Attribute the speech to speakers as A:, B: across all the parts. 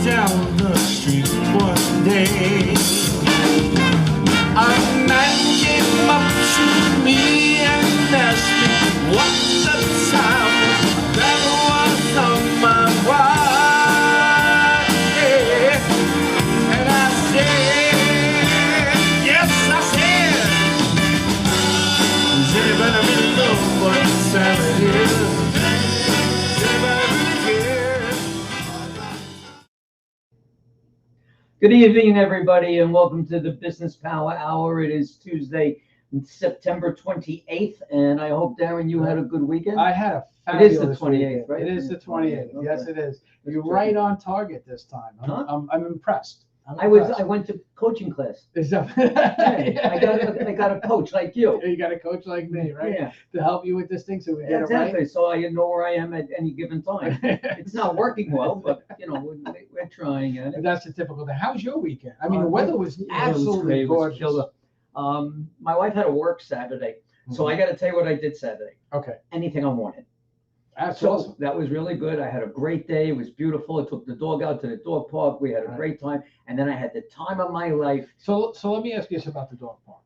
A: down the street one day. A man came up to me and asked me what the time was. That was on my mind. Yeah. And I said, yes, I said, does anybody really know what time it is?
B: Good evening, everybody, and welcome to the Business Power Hour. It is Tuesday, September 28th, and I hope, Darren, you had a good weekend.
C: I had a
B: It
C: fabulous
B: is the 28th,
C: weekend.
B: right?
C: It is the 28th.
B: Okay.
C: Yes, it is. You're
B: That's
C: right on target this time. I'm impressed.
B: I went to coaching class.
C: Is that,
B: Yeah, I got a coach like you.
C: You got a coach like me, right?
B: Yeah,
C: To help you with this thing so we get
B: exactly.
C: it
B: So I know where I am at any given time.
C: right.
B: It's not working well, but we're trying at it.
C: That's the typical thing. How was your weekend? I mean, the weather was absolutely
B: great. It was
C: gorgeous.
B: killer. My wife had to work Saturday, so I got to tell you what I did Saturday.
C: Okay.
B: Anything I wanted.
C: That's
B: So
C: awesome.
B: that was really good. I had a great day. It was beautiful. I took the dog out to the dog park. We had a
C: Right.
B: great time. And then I had the time of my life.
C: So let me ask you this about the dog park.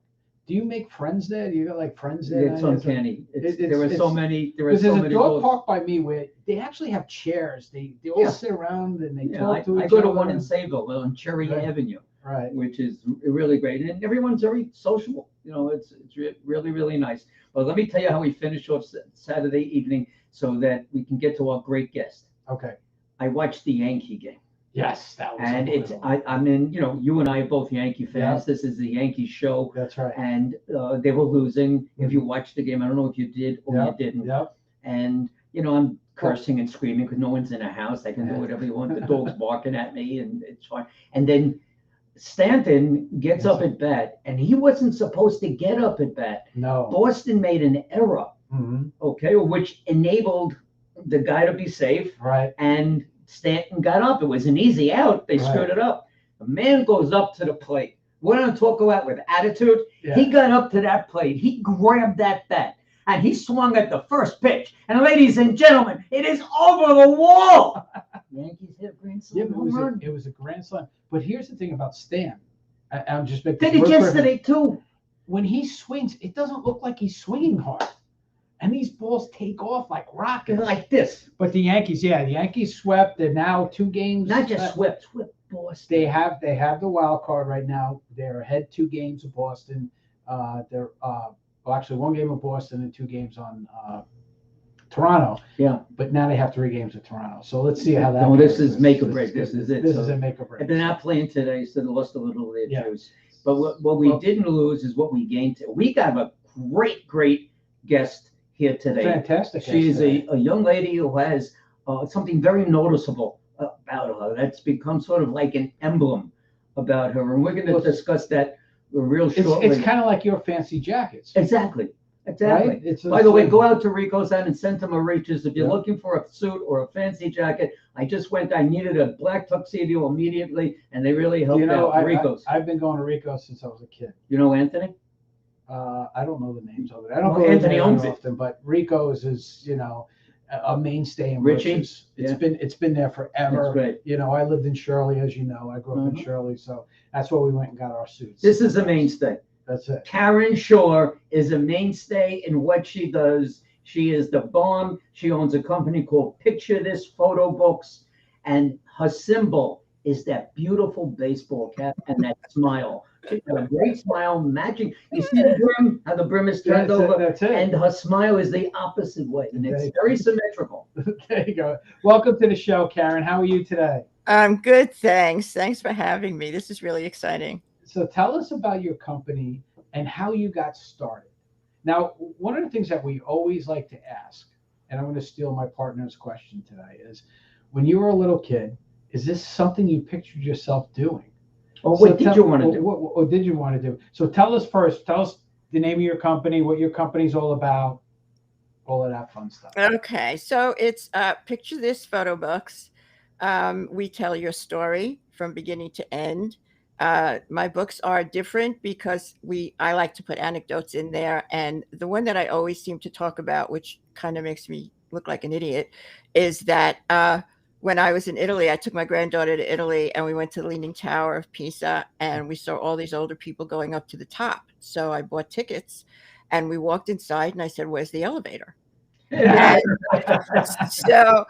C: Do you make friends there? Do you got like friends there?
B: It's uncanny. There were
C: it's-
B: so many. There were
C: Because
B: so
C: there's a
B: many
C: dog
B: dogs.
C: park by me where they actually have chairs. They all
B: Yeah.
C: sit around and they
B: Yeah,
C: talk to
B: I
C: each
B: go
C: other.
B: to one in
C: and-
B: Sayville on Cherry
C: Right.
B: Avenue,
C: Right.
B: which is really great. And everyone's very sociable. It's really, really nice. But let me tell you how we finished off Saturday evening so that we can get to our great guest.
C: Okay.
B: I watched the Yankee game.
C: Yes, that was.
B: And
C: unbelievable.
B: I mean, you and I are both Yankee fans.
C: Yeah.
B: This is the Yankee show.
C: That's right.
B: And they were losing. If you watched the game, I don't know if you did or
C: Yeah.
B: you didn't.
C: Yep.
B: And I'm cursing and screaming because no one's in a house. I can do whatever you want. The dog's barking at me, and it's fine. And then Stanton gets up at bat, and he wasn't supposed to get up at bat.
C: No.
B: Boston made an error,
C: Mhm.
B: okay, which enabled the guy to be safe,
C: Right.
B: and Stanton got up. It was an easy out. They screwed it up. The man goes up to the plate. We're going to talk about with attitude.
C: Yeah.
B: He got up to that plate. He grabbed that bat and he swung at the first pitch. And ladies and gentlemen, it is over the wall. Yankees hit a grand slam
C: Yeah, but
B: home run.
C: it was a grand slam. But here's the thing about Stan. I'm just making.
B: Did it yesterday too.
C: When he swings, it doesn't look like he's swinging hard. And these balls take off like rockets.
B: Like this.
C: But the Yankees swept. They're now 2 games.
B: Not just swept Boston.
C: They have the wild card right now. They're ahead 2 games of Boston. They're actually 1 game of Boston and 2 games on Toronto.
B: Yeah.
C: But now they have 3 games of Toronto. So let's see how that.
B: No, this
C: goes.
B: is make or break. This is it.
C: This
B: So
C: is a make or break.
B: they're not playing today, so they lost a little of their
C: Yeah.
B: juice. But what we
C: Well-
B: didn't lose is what we gained. We got a great guest here today.
C: Fantastic.
B: She is
C: yesterday.
B: a young lady who has something very noticeable about her that's become sort of like an emblem about her. And we're going to
C: Well,
B: discuss that real
C: It's
B: shortly.
C: kind of like your fancy jackets.
B: Exactly.
C: Right? It's
B: By the way, go out to Rico's and send him a reaches. If you're
C: Yeah.
B: looking for a suit or a fancy jacket, I needed a black tuxedo immediately, and they really helped out. Rico's.
C: I've been going to Rico's since I was a kid.
B: You know Anthony?
C: I don't know the names of it. I don't
B: Well,
C: go
B: Anthony
C: there
B: owns it.
C: often, but Rico's is a mainstay in
B: Richie?
C: Rich's.
B: Yeah.
C: It's been there forever.
B: That's great.
C: I lived in Shirley, as you know. I grew up in
B: Mhm.
C: Shirley, so that's where we went and got our suits.
B: This is a mainstay.
C: That's it.
B: Karen Shore is a mainstay in what she does. She is the bomb. She owns a company called Picture This Photo Books, and her symbol is that beautiful baseball cap and that smile. She's got a great smile, matching. You see the brim, how the brim is turned over,
C: That's it.
B: and her smile is the opposite way, and it's very symmetrical.
C: There you go. Welcome to the show, Karen. How are you today?
D: I'm good, thanks. Thanks for having me. This is really exciting.
C: So tell us about your company and how you got started. Now, one of the things that we always like to ask, and I'm going to steal my partner's question today, is when you were a little kid, is this something you pictured yourself doing?
B: Or what did you want to do?
C: What did you want to do? So tell us first, tell us the name of your company, what your company's all about, all of that fun stuff.
D: Okay, so it's Picture This Photo Books. We tell your story from beginning to end. My books are different because I like to put anecdotes in there. And the one that I always seem to talk about, which kind of makes me look like an idiot, is that when I was in Italy, I took my granddaughter to Italy and we went to the Leaning Tower of Pisa and we saw all these older people going up to the top. So I bought tickets and we walked inside and I said, "Where's the elevator?" And so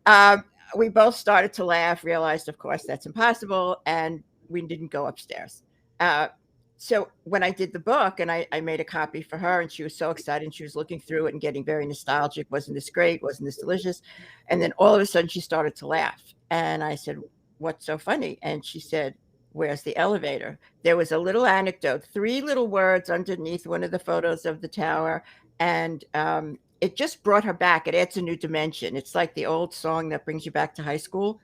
D: um, we both started to laugh, realized, of course, that's impossible, and we didn't go upstairs. Uh, so when I did the book and I made a copy for her, and she was so excited, and she was looking through it and getting very nostalgic. Wasn't this great? Wasn't this delicious? And then all of a sudden she started to laugh. And I said, "What's so funny?" And she said, "Where's the elevator?" There was a little anecdote, three little words underneath one of the photos of the tower. And it just brought her back. It adds a new dimension. It's like the old song that brings you back to high school.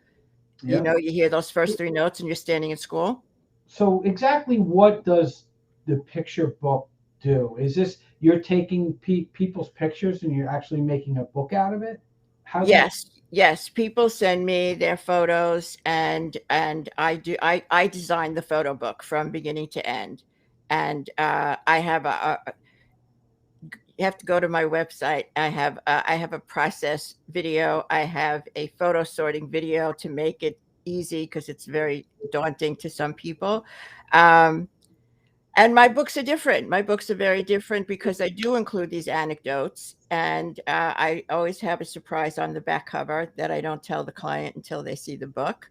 D: You
C: Yeah.
D: know, you hear those first three notes and you're standing in school.
C: So exactly what does the picture book do? Is this you're taking people's pictures and you're actually making a book out of it? How does
D: Yes, yes. People send me their photos, and I design the photo book from beginning to end. And I have you have to go to my website. I have a process video. I have a photo sorting video to make it easy because it's very daunting to some people. Um, and my books are different. My books are very different because I do include these anecdotes, and I always have a surprise on the back cover that I don't tell the client until they see the book.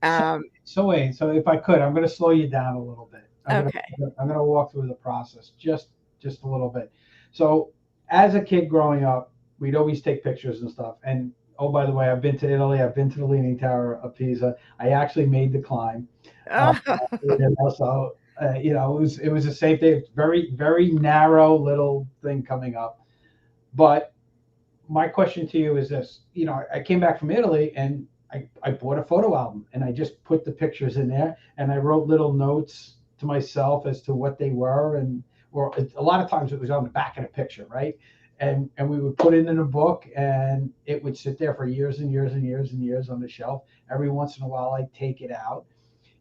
C: so,
D: Um,
C: so if I could, I'm going to slow you down a little bit.
D: okay.
C: I'm going to walk through the process just a little bit. So as a kid growing up, we'd always take pictures and stuff. And oh, by the way, I've been to Italy. I've been to the Leaning Tower of Pisa. I actually made the climb. Uh, and also, it was a safe day. Very narrow little thing coming up. But my question to you is this: I came back from Italy and I bought a photo album and I just put the pictures in there and I wrote little notes to myself as to what they were, and or a lot of times it was on the back of the picture, right? And we would put it in a book and it would sit there for years and years and years and years on the shelf. Every once in a while I'd take it out.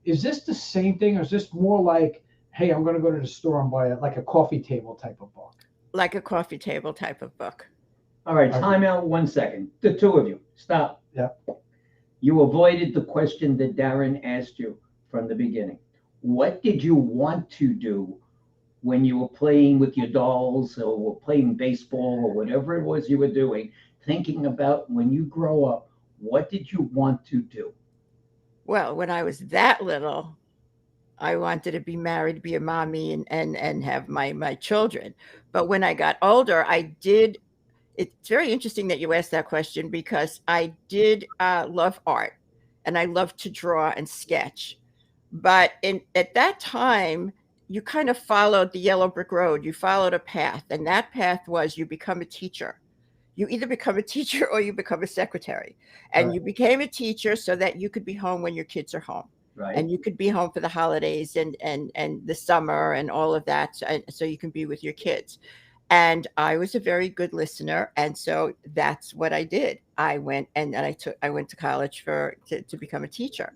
C: Is this the same thing, or is this more like, hey, I'm going to go to the store and buy like a coffee table type of book?
D: Like a coffee table type of book.
B: All right, time out 1 second. The two of you, stop.
C: Yeah.
B: You avoided the question that Darren asked you from the beginning. What did you want to do when you were playing with your dolls or were playing baseball or whatever it was you were doing? Thinking about when you grow up, what did you want to do?
D: Well, when I was that little, I wanted to be married, be a mommy, and have my children. But when I got older, I did. It's very interesting that you asked that question because I did love art, and I loved to draw and sketch. But at that time, you kind of followed the yellow brick road. You followed a path, and that path was you become a teacher. You either become a teacher or you become a secretary. And
C: Right.
D: you became a teacher so that you could be home when your kids are home.
B: Right?
D: And you could be home for the holidays and the summer and all of that, so you can be with your kids. And I was a very good listener, and so that's what I did. I went and I went to college to become a teacher.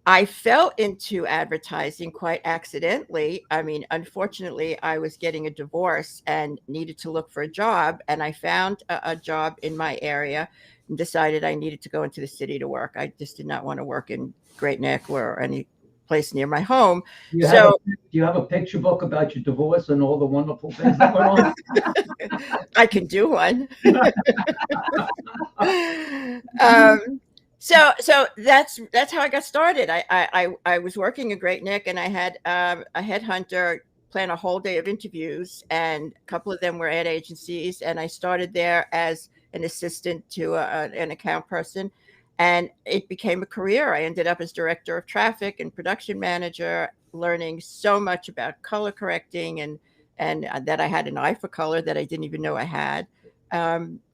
D: I fell into advertising quite accidentally. I mean, unfortunately, I was getting a divorce and needed to look for a job. And I found a job in my area and decided I needed to go into the city to work. I just did not want to work in Great Neck or any place near my home.
B: Do you have a picture book about your divorce and all the wonderful things that went on?
D: I can do one. So that's how I got started. I was working at Great Neck, and I had a headhunter plan a whole day of interviews, and a couple of them were ad agencies. And I started there as an assistant to an account person, and it became a career. I ended up as director of traffic and production manager, learning so much about color correcting and that I had an eye for color that I didn't even know I had.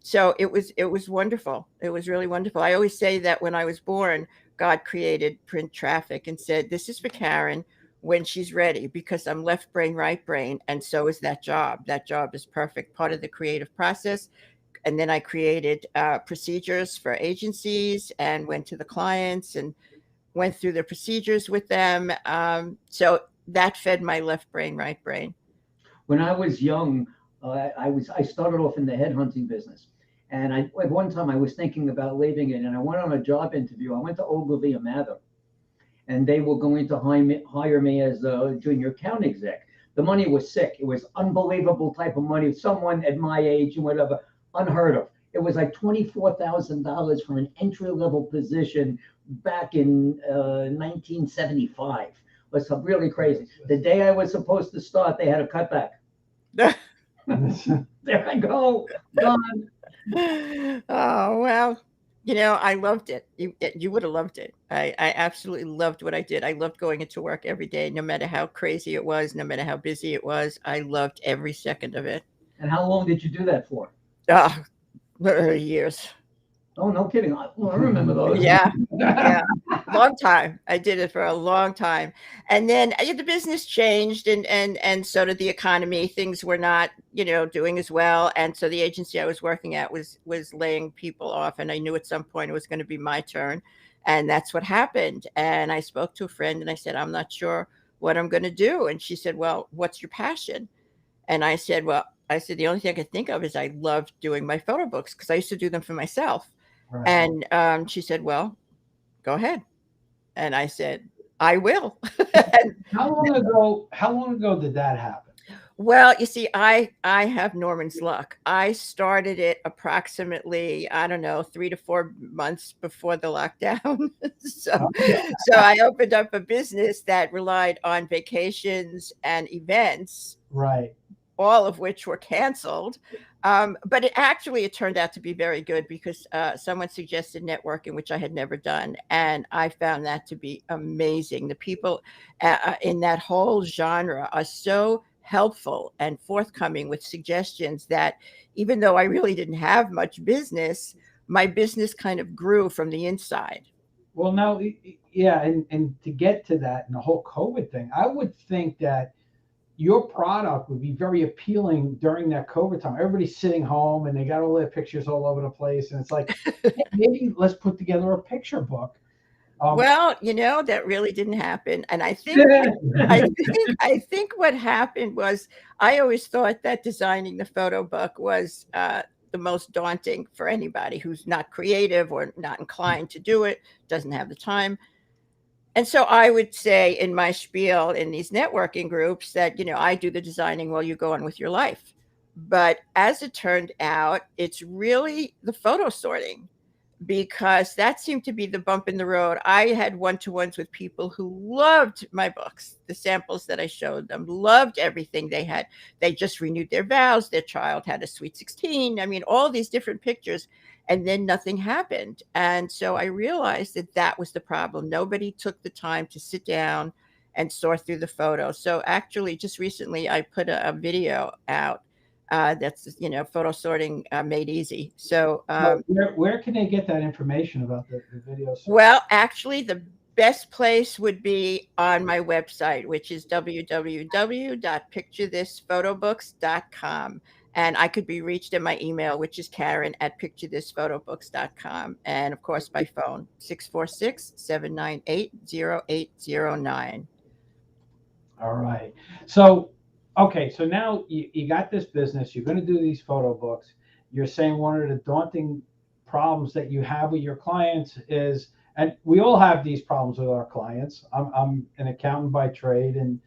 D: So it was wonderful. It was really wonderful. I always say that when I was born, God created print traffic and said, "This is for Karen when she's ready," because I'm left brain, right brain, and so is that job. That job is perfect, part of the creative process. And then I created procedures for agencies and went to the clients and went through the procedures with them. So that fed my left brain, right brain.
B: When I was young, I started off in the headhunting business, And at one time I was thinking about leaving it, and I went on a job interview. I went to Ogilvy and Mather, and they were going to hire me as a junior account exec. The money was sick. It was unbelievable type of money. Someone at my age and whatever, unheard of. It was like $24,000 for an entry-level position back in 1975. It was really crazy. The day I was supposed to start, they had a cutback. There I go, gone.
D: Oh, well, I loved it. You would have loved it. I absolutely loved what I did. I loved going into work every day, no matter how crazy it was, no matter how busy it was. I loved every second of it.
B: And how long did you do that for?
D: Oh, years.
B: Oh, no kidding. I remember those.
D: Yeah, yeah, long time. I did it for a long time, and then the business changed, and so did the economy. Things were not, doing as well, and so the agency I was working at was laying people off, and I knew at some point it was going to be my turn, and that's what happened. And I spoke to a friend, and I said, I'm not sure what I'm going to do, and she said, well, what's your passion? And I said, the only thing I could think of is I loved doing my photo books because I used to do them for myself.
C: Right.
D: And she said, well, go ahead. And I said, I will.
C: How long ago did that happen?
D: Well, you see, I have Norman's luck. I started it approximately, I don't know, 3 to 4 months before the lockdown. So I opened up a business that relied on vacations and events,
C: Right.
D: all of which were canceled. But it turned out to be very good because someone suggested networking, which I had never done. And I found that to be amazing. The people in that whole genre are so helpful and forthcoming with suggestions that even though I really didn't have much business, my business kind of grew from the inside.
C: Well, now, yeah, and to get to that and the whole COVID thing, I would think that your product would be very appealing during that COVID time. Everybody's sitting home and they got all their pictures all over the place. And it's like, hey, maybe let's put together a picture book.
D: Well, that really didn't happen. And I think what happened was I always thought that designing the photo book was the most daunting for anybody who's not creative or not inclined to do it, doesn't have the time. And so I would say in my spiel in these networking groups that, I do the designing while you go on with your life. But as it turned out, it's really the photo sorting, because that seemed to be the bump in the road. I had one-to-ones with people who loved my books, the samples that I showed them, loved everything they had. They just renewed their vows. Their child had a sweet 16. I mean, all these different pictures. And then nothing happened. And so I realized that was the problem. Nobody took the time to sit down and sort through the photos. So actually, just recently, I put a video out that's, photo sorting made easy. So
C: where can they get that information about the video?
D: Well, actually, the best place would be on my website, which is www.picturethisphotobooks.com. And I could be reached at my email, which is Karen@picturethisphotobooks.com. And of course, by phone, 646-798-0809.
C: All right. So, okay. So now you got this business. You're going to do these photo books. You're saying one of the daunting problems that you have with your clients is, and we all have these problems with our clients. I'm an accountant by trade, and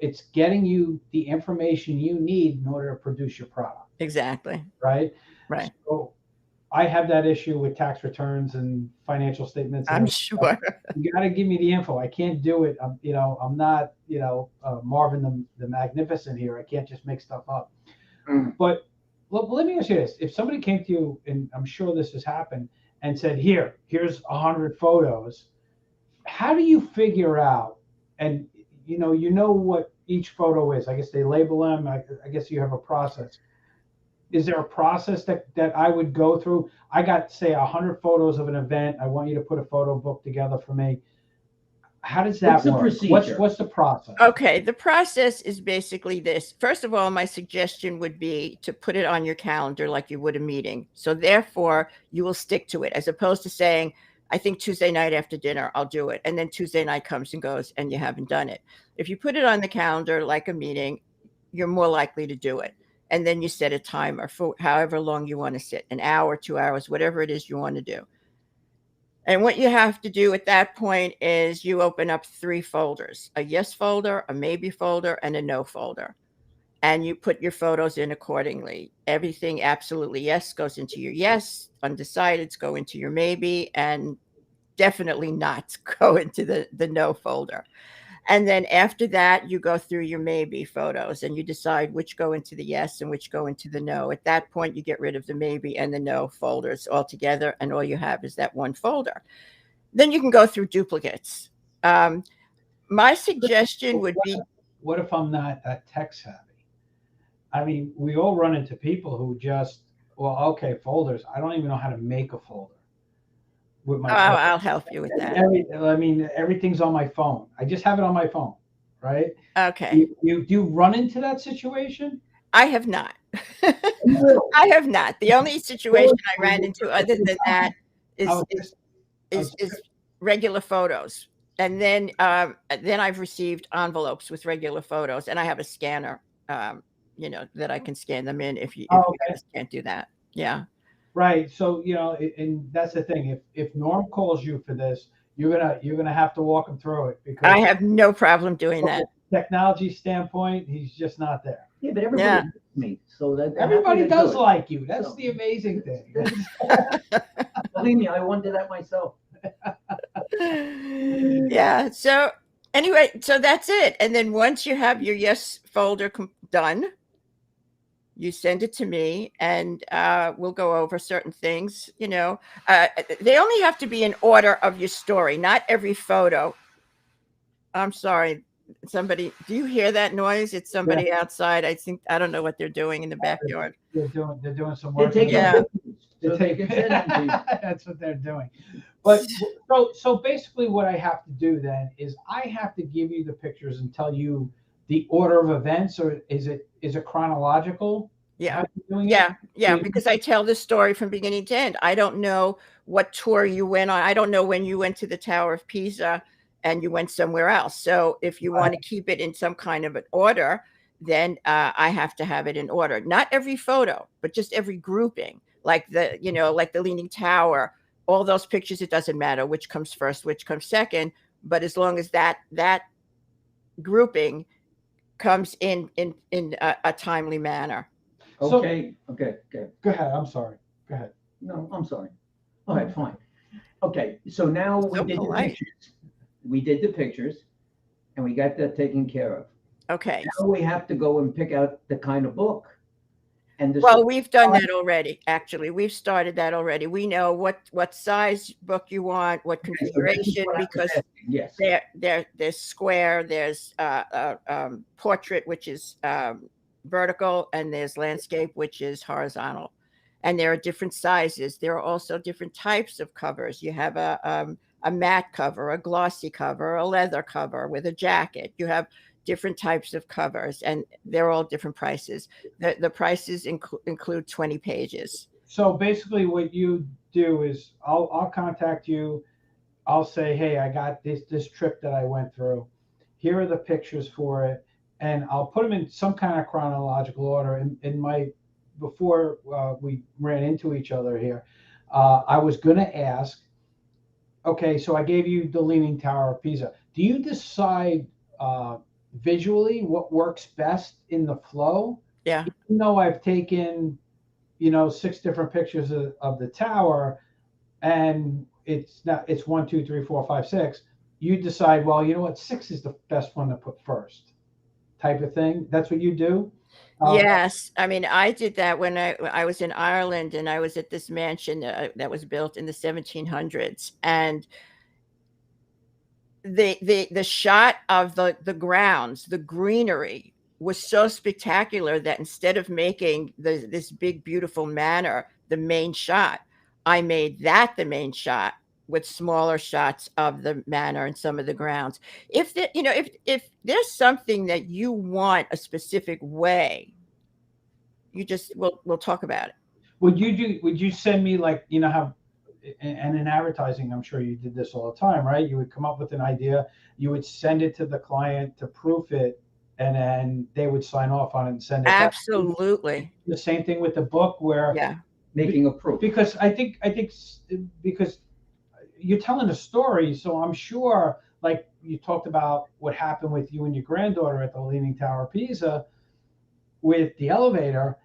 C: it's getting you the information you need in order to produce your product.
D: Exactly.
C: Right.
D: So
C: I have that issue with tax returns and financial statements.
D: I'm sure.
C: You got to give me the info. I can't do it. I'm not, Marvin the Magnificent here. I can't just make stuff up. But let me ask you this. If somebody came to you, and I'm sure this has happened, and said, here's 100 photos, how do you figure out, and you know what each photo is? I guess they label them. I guess you have a process. Is there a process that I would go through? I got, say, 100 photos of an event. I want you to put a photo book together for me. How does that work? What's the process?
D: Okay, the process is basically this. First of all, my suggestion would be to put it on your calendar like you would a meeting. So therefore, you will stick to it, as opposed to saying, I think Tuesday night after dinner, I'll do it. And then Tuesday night comes and goes and you haven't done it. If you put it on the calendar like a meeting, you're more likely to do it. and then you set a timer for however long you want to sit, an hour, 2 hours, whatever it is you want to do. And what you have to do at that point is you open up 3 folders: a yes folder, a maybe folder, and a no folder. And you put your photos in accordingly. Everything absolutely yes goes into your yes, undecideds go into your maybe, and definitely not go into the no folder. And then after that, you go through your maybe photos and you decide which go into the yes and which go into the no. At that point, you get rid of the maybe and the no folders altogether, and all you have is that one folder. Then you can go through duplicates. My suggestion would be,
C: What if I'm not that tech savvy? I mean, we all run into people who just, well, okay, folders. I don't even know how to make a folder with my.
D: I'll help you with that.
C: I mean, everything's on my phone. I just have it on my phone, right?
D: Okay.
C: You do run into that situation?
D: I have not. I have not. The only situation I ran into other than that is regular photos. And then I've received envelopes with regular photos, and I have a scanner, that I can scan them in if you guys can't do that. Yeah.
C: Right. So, and that's the thing. If Norm calls you for this, you're gonna have to walk him through it, because
D: I have no problem doing that.
C: Technology standpoint, he's just not there.
B: Yeah, but everybody likes me, so that
C: Everybody does like you. That's the amazing thing.
B: Believe me, I wonder that myself.
D: Yeah. So anyway, so that's it. And then once you have your yes folder done, you send it to me, and we'll go over certain things. They only have to be in order of your story, not every photo. I'm sorry. Somebody, do you hear that noise? It's somebody outside. I don't know what they're doing in the backyard.
C: They're doing some work.
B: Yeah.
C: That's what they're doing. But so basically what I have to do then is I have to give you the pictures and tell you the order of events, or is it chronological?
D: Yeah. Yeah, because I tell the story from beginning to end. I don't know what tour you went on. I don't know when you went to the Tower of Pisa and you went somewhere else. So if you want to keep it in some kind of an order, then I have to have it in order. Not every photo, but just every grouping, like the Leaning Tower, all those pictures. It doesn't matter which comes first, which comes second, but as long as that grouping comes in a timely manner.
B: Okay.
C: Go ahead. I'm sorry. Go ahead.
B: No, I'm sorry. All right, fine. Okay, so now we did the pictures. We did the pictures, and we got that taken care of.
D: Okay.
B: Now we have to go and pick out the kind of book.
D: Well, we've done that already. Actually, we've started that already. We know what size book you want, what configuration, because
B: yes,
D: there's square, there's portrait, which is vertical, and there's landscape, which is horizontal, and there are different sizes. There are also different types of covers. You have a matte cover, a glossy cover, a leather cover with a jacket. You have different types of covers, and they're all different prices. The prices include 20 pages.
C: So basically what you do is I'll contact you. I'll say, hey, I got this trip that I went through. Here are the pictures for it. And I'll put them in some kind of chronological order. Before we ran into each other here, I was going to ask, okay, so I gave you the Leaning Tower of Pisa. Do you decide visually what works best in the flow?
D: Yeah.
C: Even though I've taken, 6 different pictures of the tower, and it's 1, 2, 3, 4, 5, 6, you decide, well, you know what, 6 is the best one to put first, type of thing. That's what you do?
D: Yes. I mean, I did that when I was in Ireland, and I was at this mansion that was built in the 1700s, and the shot of the grounds, the greenery was so spectacular that instead of making this big, beautiful manor the main shot, I made that the main shot with smaller shots of the manor and some of the grounds. If there's something that you want a specific way, we'll talk about it.
C: Would you send me, like, how, and in advertising, I'm sure you did this all the time, right? You would come up with an idea, you would send it to the client to proof it, and then they would sign off on it and send it back.
D: Absolutely.
C: The same thing with the book, where
D: Yeah.
B: Making a proof.
C: because I think because you're telling a story, so I'm sure, like you talked about what happened with you and your granddaughter at the Leaning Tower of Pisa with the elevator.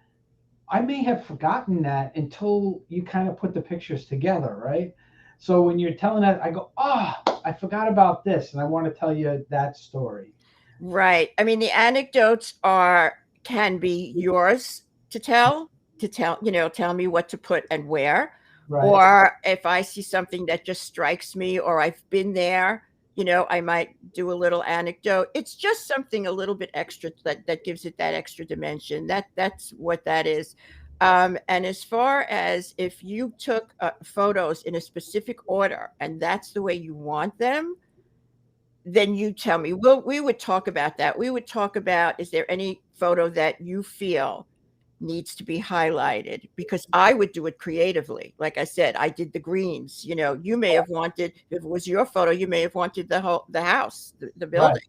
C: I may have forgotten that until you kind of put the pictures together, right? So when you're telling that, I go, I forgot about this, and I want to tell you that story.
D: Right. I mean, the anecdotes can be yours to tell, tell me what to put and where.
C: Right.
D: Or if I see something that just strikes me or I've been there, I might do a little anecdote. It's just something a little bit extra that gives it that extra dimension. That's what that is. And as far as if you took photos in a specific order and that's the way you want them, then you tell me. We would talk about that. We would talk about, is there any photo that you feel needs to be highlighted? Because I would do it creatively. Like I said, I did the greens. You may have wanted, if it was your photo, you may have wanted the house, the building.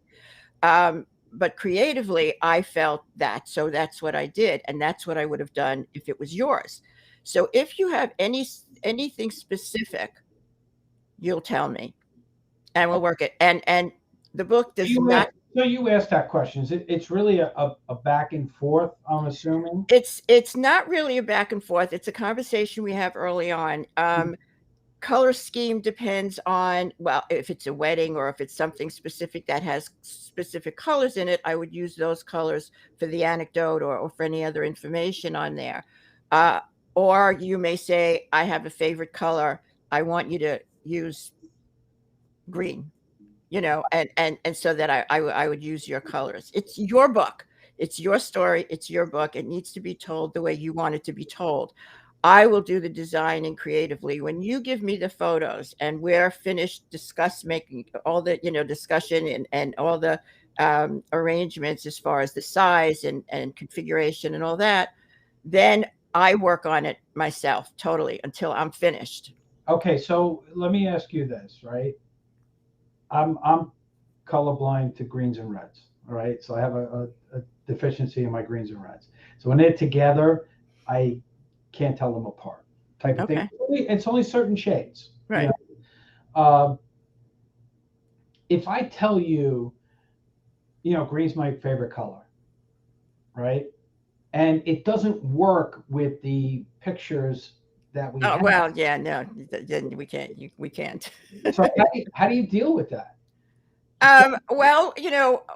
D: Right. But creatively, I felt that. So that's what I did. And that's what I would have done if it was yours. So if you have anything specific, you'll tell me. And we'll work it. And the book does not.
C: So you asked that question. It's really a back and forth, I'm assuming?
D: It's not really a back and forth. It's a conversation we have early on. Color scheme depends on, well, if it's a wedding or if it's something specific that has specific colors in it, I would use those colors for the anecdote or for any other information on there. Or you may say, I have a favorite color. I want you to use green, and so that I would use your colors. It's your book. It's your story. It's your book. It needs to be told the way you want it to be told. I will do the designing creatively. When you give me the photos and we're finished making all the, discussion and all the arrangements as far as the size and configuration and all that, then I work on it myself totally until I'm finished.
C: Okay, so let me ask you this, right? I'm colorblind to greens and reds. All right, so I have a deficiency in my greens and reds. So when they're together, I can't tell them apart, type of thing. It's only certain shades,
D: right?
C: If I tell you, green's my favorite color, right? And it doesn't work with the pictures that we have.
D: Well, yeah, no, then we can't.
C: So how do you deal with that?
D: Well,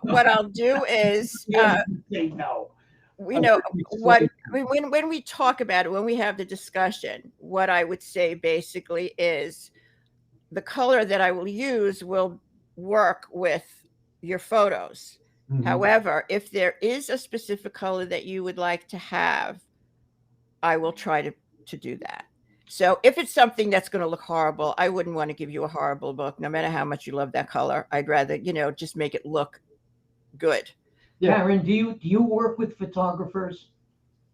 D: what I'll do is,
C: say no.
D: When we talk about it, when we have the discussion, what I would say basically is the color that I will use will work with your photos. Mm-hmm. However, if there is a specific color that you would like to have, I will try to do that. So if it's something that's going to look horrible, I wouldn't want to give you a horrible book, no matter how much you love that color. I'd rather, just make it look good.
B: Yeah. Darren, do you work with photographers,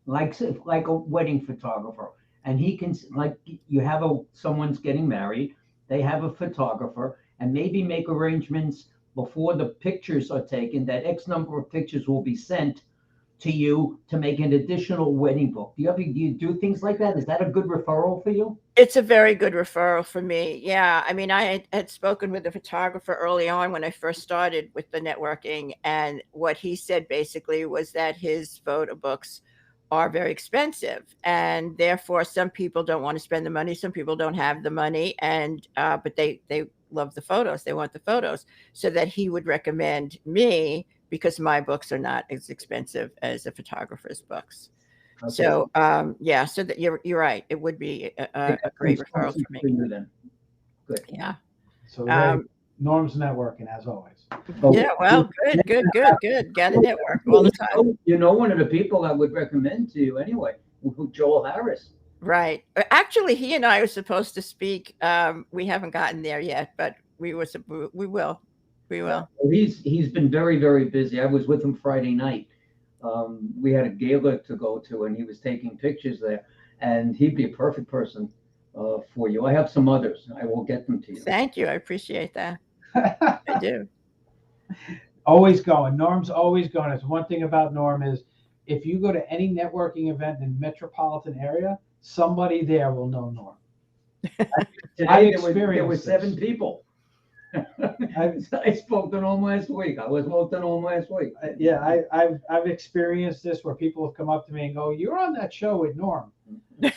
B: like a wedding photographer, and he can, like, you have someone's getting married, they have a photographer, and maybe make arrangements before the pictures are taken that X number of pictures will be sent to you to make an additional wedding book. Do you do things like that? Is that a good referral for you?
D: It's a very good referral for me. Yeah. I mean, I had spoken with a photographer early on when I first started with the networking. And what he said basically was that his photo books are very expensive. And therefore, some people don't want to spend the money. Some people don't have the money. And but they love the photos. They want the photos. So that he would recommend me, because my books are not as expensive as a photographer's books. Okay. So, so that you're right. It would be a great referral for me.
B: Then. Good.
D: Yeah.
C: So Norm's networking as always.
D: Okay. Yeah. Well, good. Got a network all the time.
B: One of the people I would recommend to you anyway, Joel Harris.
D: Right. Actually, he and I are supposed to speak. We haven't gotten there yet, but we will. We will.
B: He's been very, very busy. I was with him Friday night. We had a gala to go to, and he was taking pictures there. And he'd be a perfect person for you. I have some others. I will get them to you.
D: Thank you. I appreciate that. I do.
C: Always going. Norm's always going. It's one thing about Norm is if you go to any networking event in the metropolitan area, somebody there will know Norm.
B: Today there were
C: experienced
B: 7
C: this.
B: people. I spoke to Norm last week. I was spoke to Norm last week.
C: Yeah, I've experienced this where people have come up to me and go, "You're on that show with Norm," and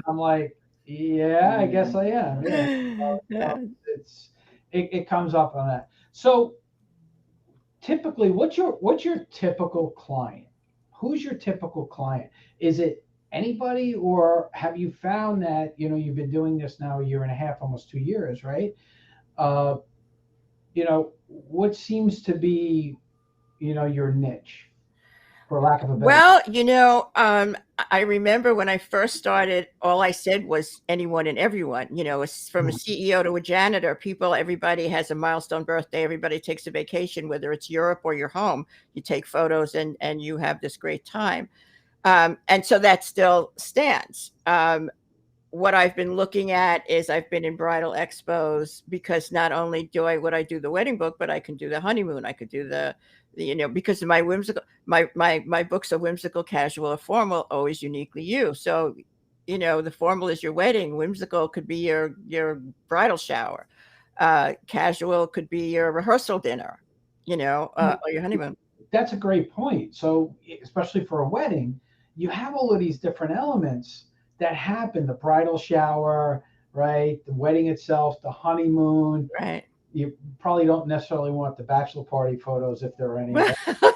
C: I'm like, "Yeah, I guess I am." Yeah, it comes up on that. So typically, what's your typical client? Who's your typical client? Is it anybody, or have you found that you've been doing this now a year and a half, almost 2 years, right? Uh, what seems to be your niche, for lack of a better.
D: Well, I remember when I first started, all I said was anyone and everyone, from a CEO to a janitor, everybody has a milestone birthday, everybody takes a vacation, whether it's Europe or your home, you take photos and you have this great time. And so that still stands. What I've been looking at is I've been in bridal expos because not only would I do the wedding book, but I can do the honeymoon. I could do because of my my books are whimsical, casual, or formal, always uniquely you. So, the formal is your wedding. Whimsical could be your bridal shower. Casual could be your rehearsal dinner, or your honeymoon.
C: That's a great point. So, especially for a wedding, you have all of these different elements that happen: the bridal shower, right? The wedding itself, the honeymoon.
D: Right.
C: You probably don't necessarily want the bachelor party photos if there are any.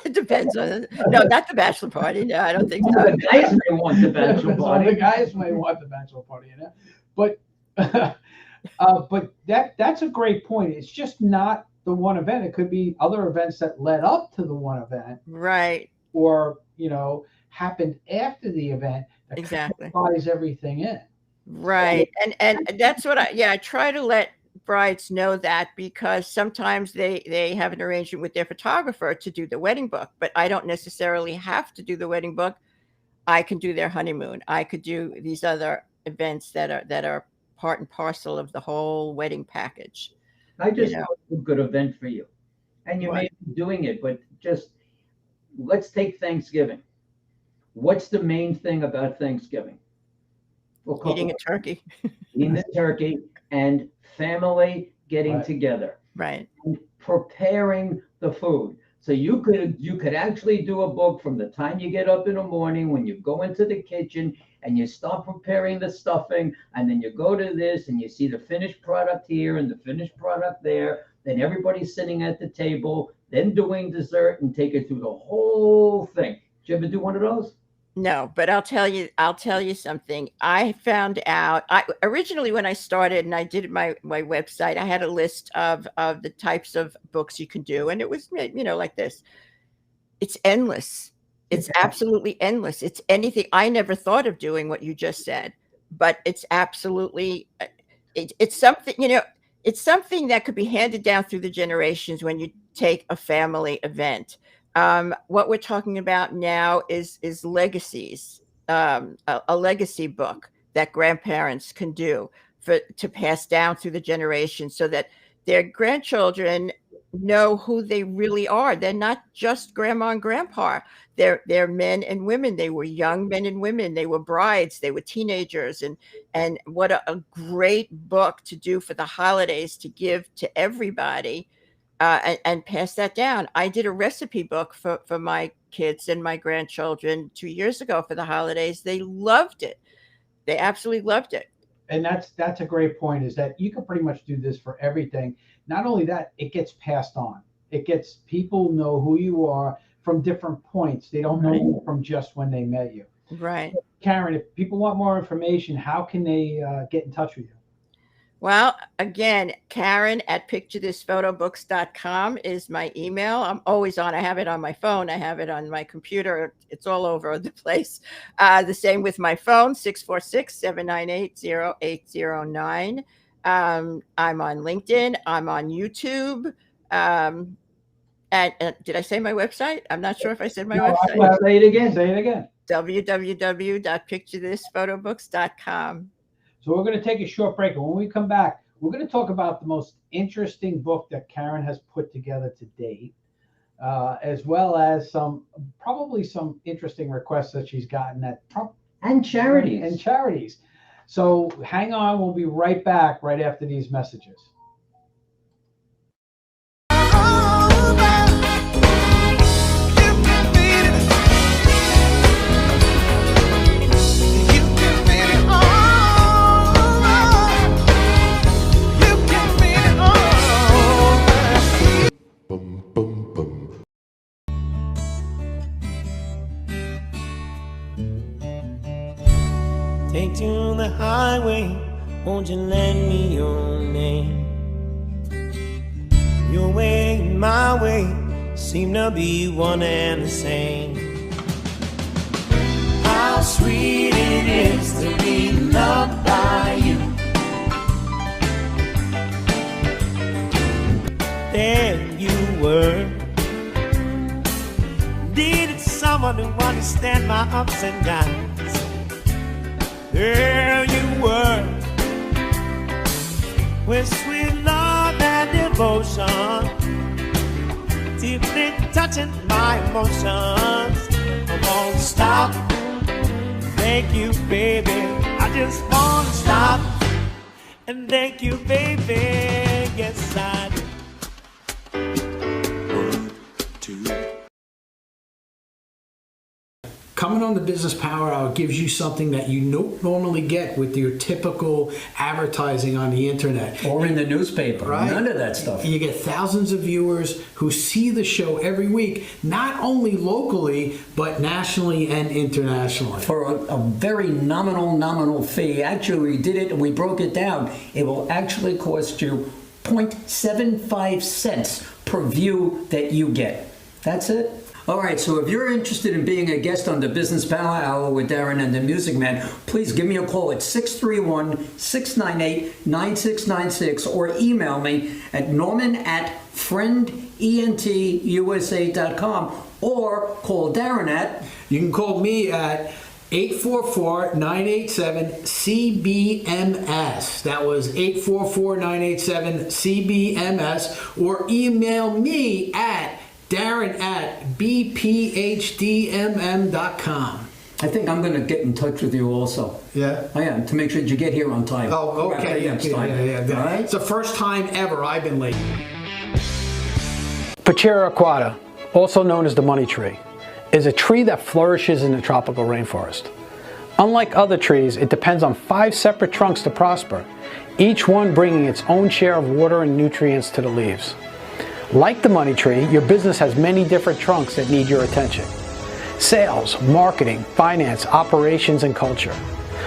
D: It depends on it. No, not the bachelor party. No, I don't think so.
B: The guys may want the bachelor
C: The
B: party.
C: guys may want the bachelor party, but but that's a great point. It's just not the one event. It could be other events that led up to the one event,
D: Right.
C: or happened after the event that
D: Exactly.
C: ties everything in.
D: Right. And that's what I try to let brides know that, because sometimes they have an arrangement with their photographer to do the wedding book, but I don't necessarily have to do the wedding book. I can do their honeymoon. I could do these other events that are part and parcel of the whole wedding package.
B: I just know it's a good event for you. And you
D: What?
B: may be doing it, but just let's take Thanksgiving. What's the main thing about Thanksgiving? Well,
D: Eating a turkey.
B: eating the turkey and family getting
C: Right.
B: together
D: Right.
B: and preparing the food. So you could actually do a book from the time you get up in the morning, when you go into the kitchen and you start preparing the stuffing, and then you go to this and you see the finished product here and the finished product there. Then everybody's sitting at the table, then doing dessert, and take it through the whole thing. Did you ever do one of those?
D: No, but I'll tell you something. I found out originally when I started and I did my website, I had a list of the types of books you can do, and it was like this. It's endless. It's absolutely endless. It's anything. I never thought of doing what you just said, but it's absolutely it's something, it's something that could be handed down through the generations when you take a family event. What we're talking about now is legacies, a legacy book that grandparents can do to pass down through the generations, so that their grandchildren know who they really are. They're not just grandma and grandpa. They're men and women. They were young men and women. They were brides. They were teenagers. And what a great book to do for the holidays, to give to everybody. And pass that down. I did a recipe book for my kids and my grandchildren 2 years ago for the holidays. They loved it. They absolutely loved it.
C: And that's a great point, is that you can pretty much do this for everything. Not only that, it gets passed on. People know who you are from different points. They don't know you from just when they met you.
D: Right.
C: Karen, if people want more information, how can they get in touch with you?
D: Well, again, Karen at picturethisphotobooks.com is my email. I'm always on. I have it on my phone. I have it on my computer. It's all over the place. The same with my phone, 646-798-0809. I'm on LinkedIn. I'm on YouTube. And did I say my website? I'm not sure if I said my website.
B: Well, say it again.
C: Say it again.
D: www.picturethisphotoBooks.com.
C: So we're going to take a short break, and when we come back, we're going to talk about the most interesting book that Karen has put together to date. as well as probably some interesting requests that she's gotten at Trump
B: And charities.
C: and charities. So hang on, we'll be right back right after these messages.
A: Boom, boom, boom.
E: Take to the highway, won't you lend me your name? Your way and my way seem to be one and the same. How sweet it is to be loved by you. There you were, needed someone to understand my ups and downs. There you were, with sweet love and devotion, deeply touching my emotions. I won't stop, thank you, baby. I just won't stop, and thank you, baby. Yes, I do.
F: Coming on the Business Power Hour gives you something that you don't normally get with your typical advertising on the internet.
B: Or in the newspaper.
F: Right.
B: None of that stuff.
F: You get thousands of viewers who see the show every week, not only locally, but nationally and internationally.
B: For a very nominal fee. Actually, we did it and we broke it down. It will actually cost you 0.75 cents per view that you get. That's it. All right, so if you're interested in being a guest on the Business Power Hour with Darren and the Music Man, please give me a call at 631-698-9696 or email me at norman@friendentusa.com or call Darren at...
F: You can call me at 844-987-CBMS. That was 844-987-CBMS, or email me at Darren@bphdmm.com.
B: I think I'm going to get in touch with you also.
F: Yeah?
B: I am, to make sure that you get here on time.
F: Oh, okay.
B: Next time.
F: Yeah.
B: All right?
F: It's the first time ever I've been late. Pachera aquata, also known as the money tree, is a tree that flourishes in the tropical rainforest. Unlike other trees, it depends on 5 separate trunks to prosper, each one bringing its own share of water and nutrients to the leaves. Like the money tree, your business has many different trunks that need your attention. Sales, marketing, finance, operations, and culture.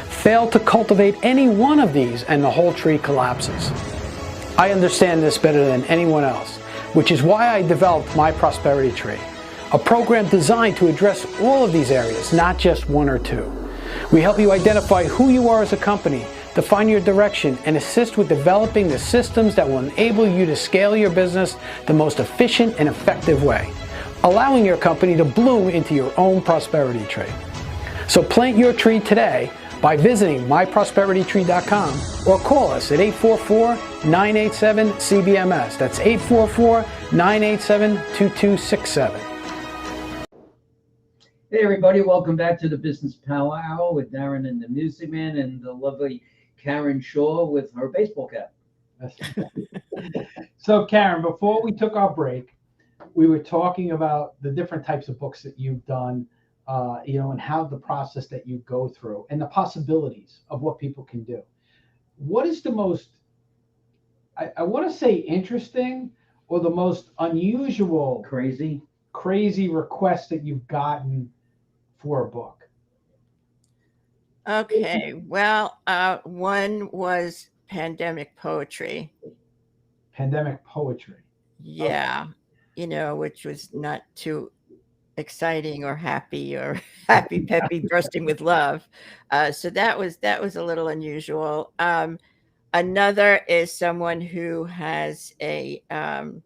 F: Fail to cultivate any one of these and the whole tree collapses. I understand this better than anyone else, which is why I developed My Prosperity Tree, a program designed to address all of these areas, not just one or two. We help you identify who you are as a company, define your direction, and assist with developing the systems that will enable you to scale your business the most efficient and effective way, allowing your company to bloom into your own prosperity tree. So plant your tree today by visiting myprosperitytree.com or call us at 844-987-CBMS. That's 844-987-2267.
B: Hey everybody, welcome back to the Business Power Hour with Darren and the Music Man and the lovely Karen Shaw with her baseball cap.
C: So Karen, before we took our break, we were talking about the different types of books that you've done, and how the process that you go through and the possibilities of what people can do. What is the most, I want to say interesting, or the most unusual, crazy request that you've gotten for a book?
D: Okay, well, one was pandemic poetry.
C: Pandemic poetry.
D: Yeah, which was not too exciting or happy peppy, bursting with love. So that was a little unusual. Another is someone who has a kind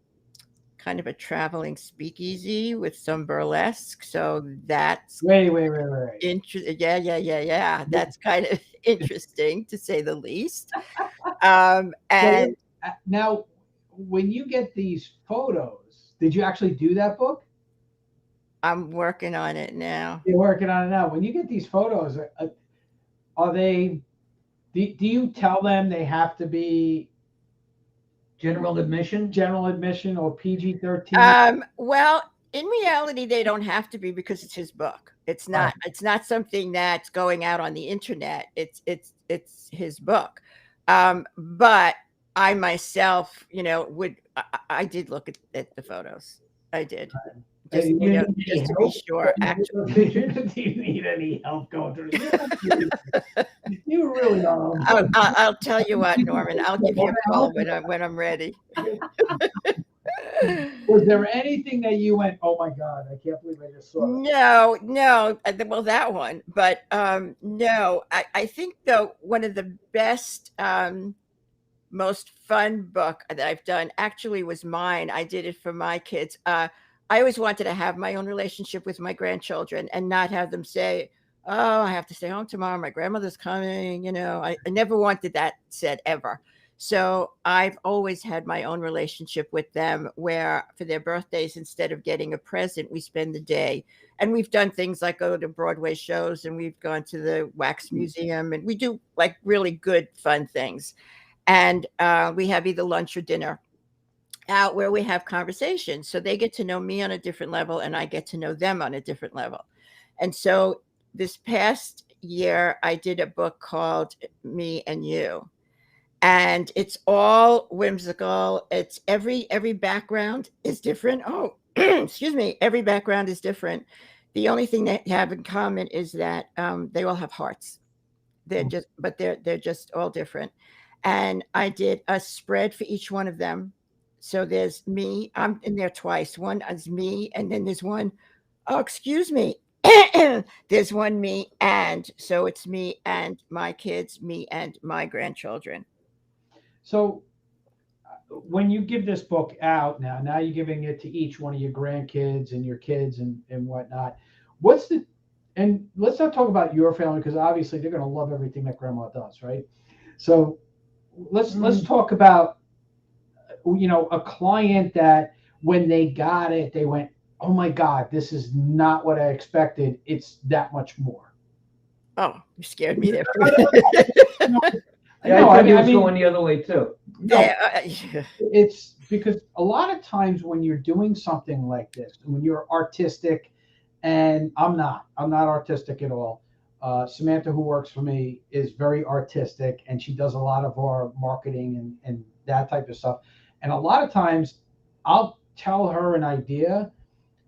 D: of a traveling speakeasy with some burlesque. So that's
C: Wait.
D: Yeah. That's kind of interesting, to say the least. And
C: now, when you get these photos, did you actually do that book?
D: I'm working on it now.
C: You're working on it now. When you get these photos, are they? Do you tell them they have to be
B: General admission.
C: general admission or PG-13?
D: Well, in reality, they don't have to be because it's his book. It's not. It's not something that's going out on the internet. It's his book. But I myself, I did look at the photos. I did. Just, just to be sure. Actually,
C: Do you need any help going through this? You really don't.
D: I'll tell you what, Norman. I'll give you a call when I'm ready.
C: Was there anything that you went, oh my God, I can't believe I just saw that?
D: No. Well, that one, but no. I think though one of the best, most fun book that I've done actually was mine. I did it for my kids. I always wanted to have my own relationship with my grandchildren and not have them say, "Oh, I have to stay home tomorrow. My grandmother's coming." I never wanted that said ever. So I've always had my own relationship with them where for their birthdays, instead of getting a present, we spend the day. And we've done things like go to Broadway shows and we've gone to the Wax Museum and we do like really good, fun things. And we have either lunch or dinner out where we have conversations. So they get to know me on a different level and I get to know them on a different level. And so this past year, I did a book called Me and You. And it's all whimsical. It's every background is different. Oh, excuse me. Every background is different. The only thing they have in common is that they all have hearts. They're just all different. And I did a spread for each one of them. So there's me. I'm in there twice. One is me, and then there's one. Oh, excuse me. There's one me, and so it's me and my kids, me and my grandchildren.
C: So when you give this book out now you're giving it to each one of your grandkids and your kids and whatnot. And let's not talk about your family because obviously they're going to love everything that grandma does, right? So let's talk about, a client that when they got it, they went, oh my God, this is not what I expected. It's that much more.
D: Oh, you scared me there.
B: I thought he was going the other way too.
C: No, it's because a lot of times when you're doing something like this, when you're artistic, and I'm not artistic at all. Samantha, who works for me, is very artistic, and she does a lot of our marketing and that type of stuff. And a lot of times, I'll tell her an idea,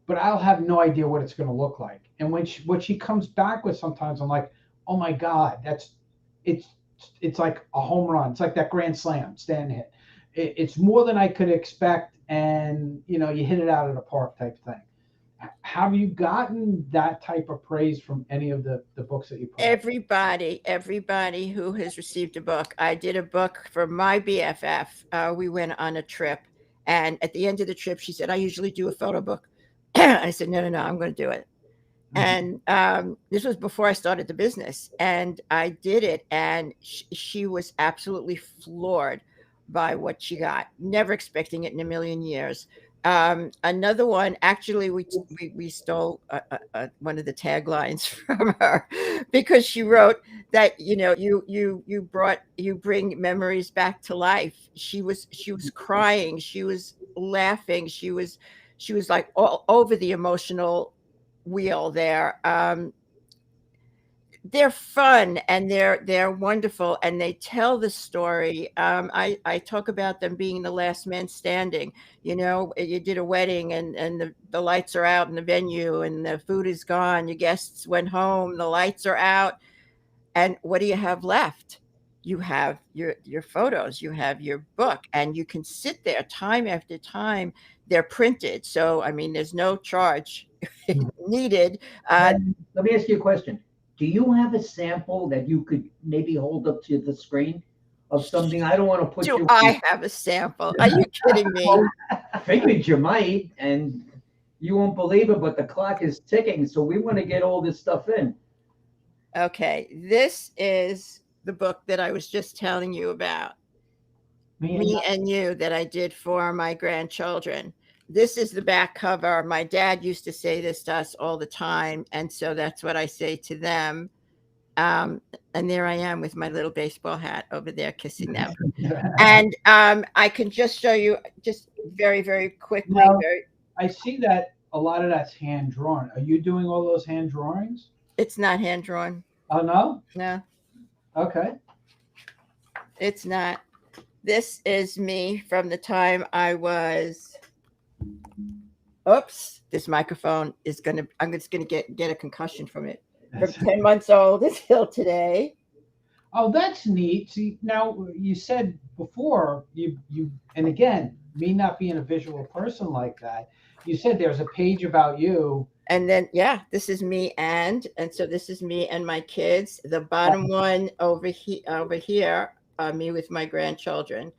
C: but I'll have no idea what it's going to look like. And what she comes back with, sometimes I'm like, oh my God, it's like a home run. It's like that grand slam stand hit. It's more than I could expect, and you hit it out of the park type thing. Have you gotten that type of praise from any of the books that you put out?
D: Everybody who has received a book. I did a book for my BFF. We went on a trip, and at the end of the trip, she said, "I usually do a photo book." I said, "No, I'm going to do it." And this was before I started the business, and I did it, and she was absolutely floored by what she got, never expecting it in a million years. Another one, actually, we stole one of the taglines from her because she wrote that you bring memories back to life. She was crying, she was laughing, she was like all over the emotional wheel there. They're fun and they're wonderful and they tell the story. I talk about them being the last man standing. You did a wedding and the lights are out in the venue and the food is gone. Your guests went home, the lights are out. And what do you have left? You have your photos, you have your book, and you can sit there time after time. They're printed. So, I mean, there's no charge needed.
B: Let me ask you a question. Do you have a sample that you could maybe hold up to the screen of something? I don't want to put
D: Do I have a sample? Are you kidding me?
B: I figured you might, and you won't believe it, but the clock is ticking, so we want to get all this stuff in.
D: Okay, this is the book that I was just telling you about. Me and You, that I did for my grandchildren. This is the back cover. My dad used to say this to us all the time, and so that's what I say to them. And there I am with my little baseball hat over there kissing them. And I can just show you just very, very quickly.
C: Now, I see that a lot of that's hand drawn. Are you doing all those hand drawings?
D: It's not hand drawn.
C: Oh, no?
D: No,
C: Okay.
D: it's not. This is me from the time I was. Oops, this microphone is I'm just gonna get a concussion from it. From 10 months old until today.
C: Oh, that's neat. See, now you said before and again, me not being a visual person like that, you said there's a page about you.
D: And then, yeah, this is me and so this is me and my kids. The bottom one over here, me with my grandchildren.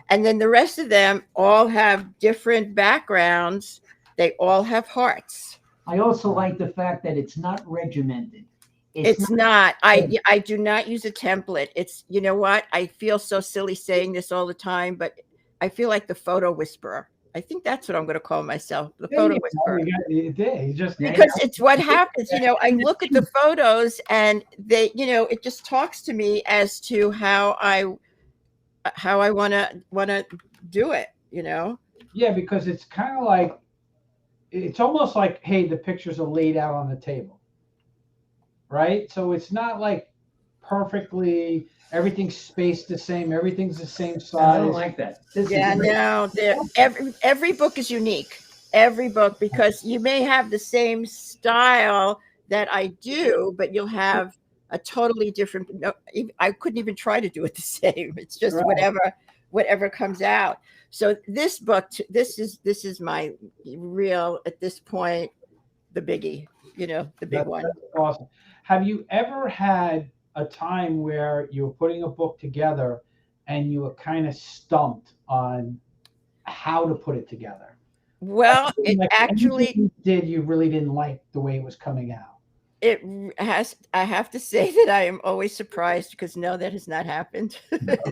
D: And then the rest of them all have different backgrounds. They all have hearts.
B: I also like the fact that it's not regimented.
D: It's not. I do not use a template. It's, you know what? I feel so silly saying this all the time, but I feel like the photo whisperer. I think that's what I'm going to call myself, the photo whisperer. Because it's what happens. You know, I look at the photos and they, you know, it just talks to me as to how I want to do it, you know?
C: Yeah, because it's kind of like, it's almost like, hey, the pictures are laid out on the table, right? So it's not like perfectly, everything's spaced the same, everything's the same size.
B: I don't like that.
D: No, every book is unique. Every book, because you may have the same style that I do, but you'll have a totally different. No, I couldn't even try to do it the same. It's just whatever comes out. So this book, this is my real, at this point, the biggie. You know, the big one.
C: That's awesome. Have you ever had a time where you were putting a book together and you were kind of stumped on how to put it together?
D: Well, it actually
C: you really didn't like the way it was coming out.
D: I have to say that I am always surprised because no, that has not happened.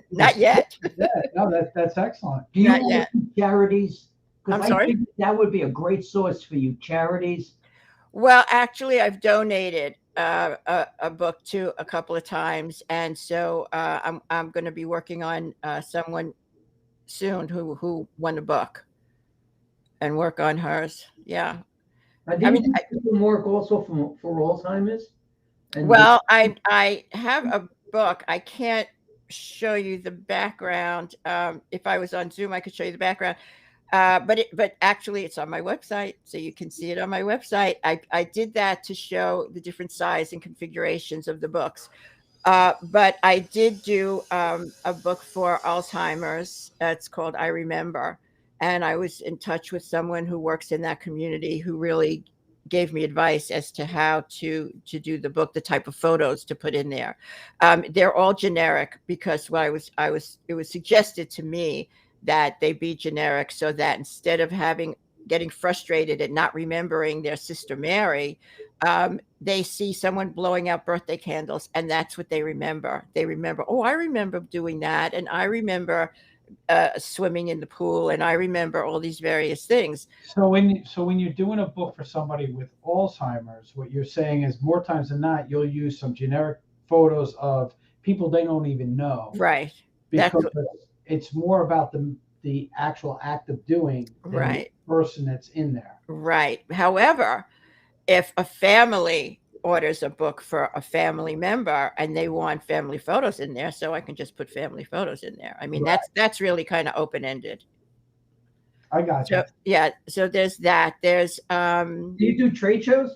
D: Not yet.
C: Yeah, no, that's excellent.
B: Do you
D: Not yet.
B: Charities?
D: I'm sorry?
B: That would be a great source for you, charities.
D: Well, actually, I've donated a book to a couple of times, and so I'm going to be working on someone soon who won a book, and work on hers. Yeah.
B: I mean, work also for Alzheimer's.
D: Well, I have a book. I can't show you the background. If I was on Zoom, I could show you the background. But actually it's on my website, so you can see it on my website. I did that to show the different size and configurations of the books. But I did do a book for Alzheimer's. It's called I Remember. And I was in touch with someone who works in that community who really gave me advice as to how to do the book, the type of photos to put in there. They're all generic because it was suggested to me that they be generic so that instead of getting frustrated at not remembering their sister Mary, they see someone blowing out birthday candles and that's what they remember. They remember, oh, I remember doing that. And I remember swimming in the pool. And I remember all these various things.
C: So when you're doing a book for somebody with Alzheimer's, what you're saying is more times than not, you'll use some generic photos of people they don't even know.
D: Right.
C: Because it's more about the actual act of doing than the person that's in there.
D: Right. However, if a family orders a book for a family member and they want family photos in there, so I can just put family photos in there. I mean, that's really kind of open-ended.
C: I got you.
D: So, yeah. So there's that. There's
B: do you do trade shows?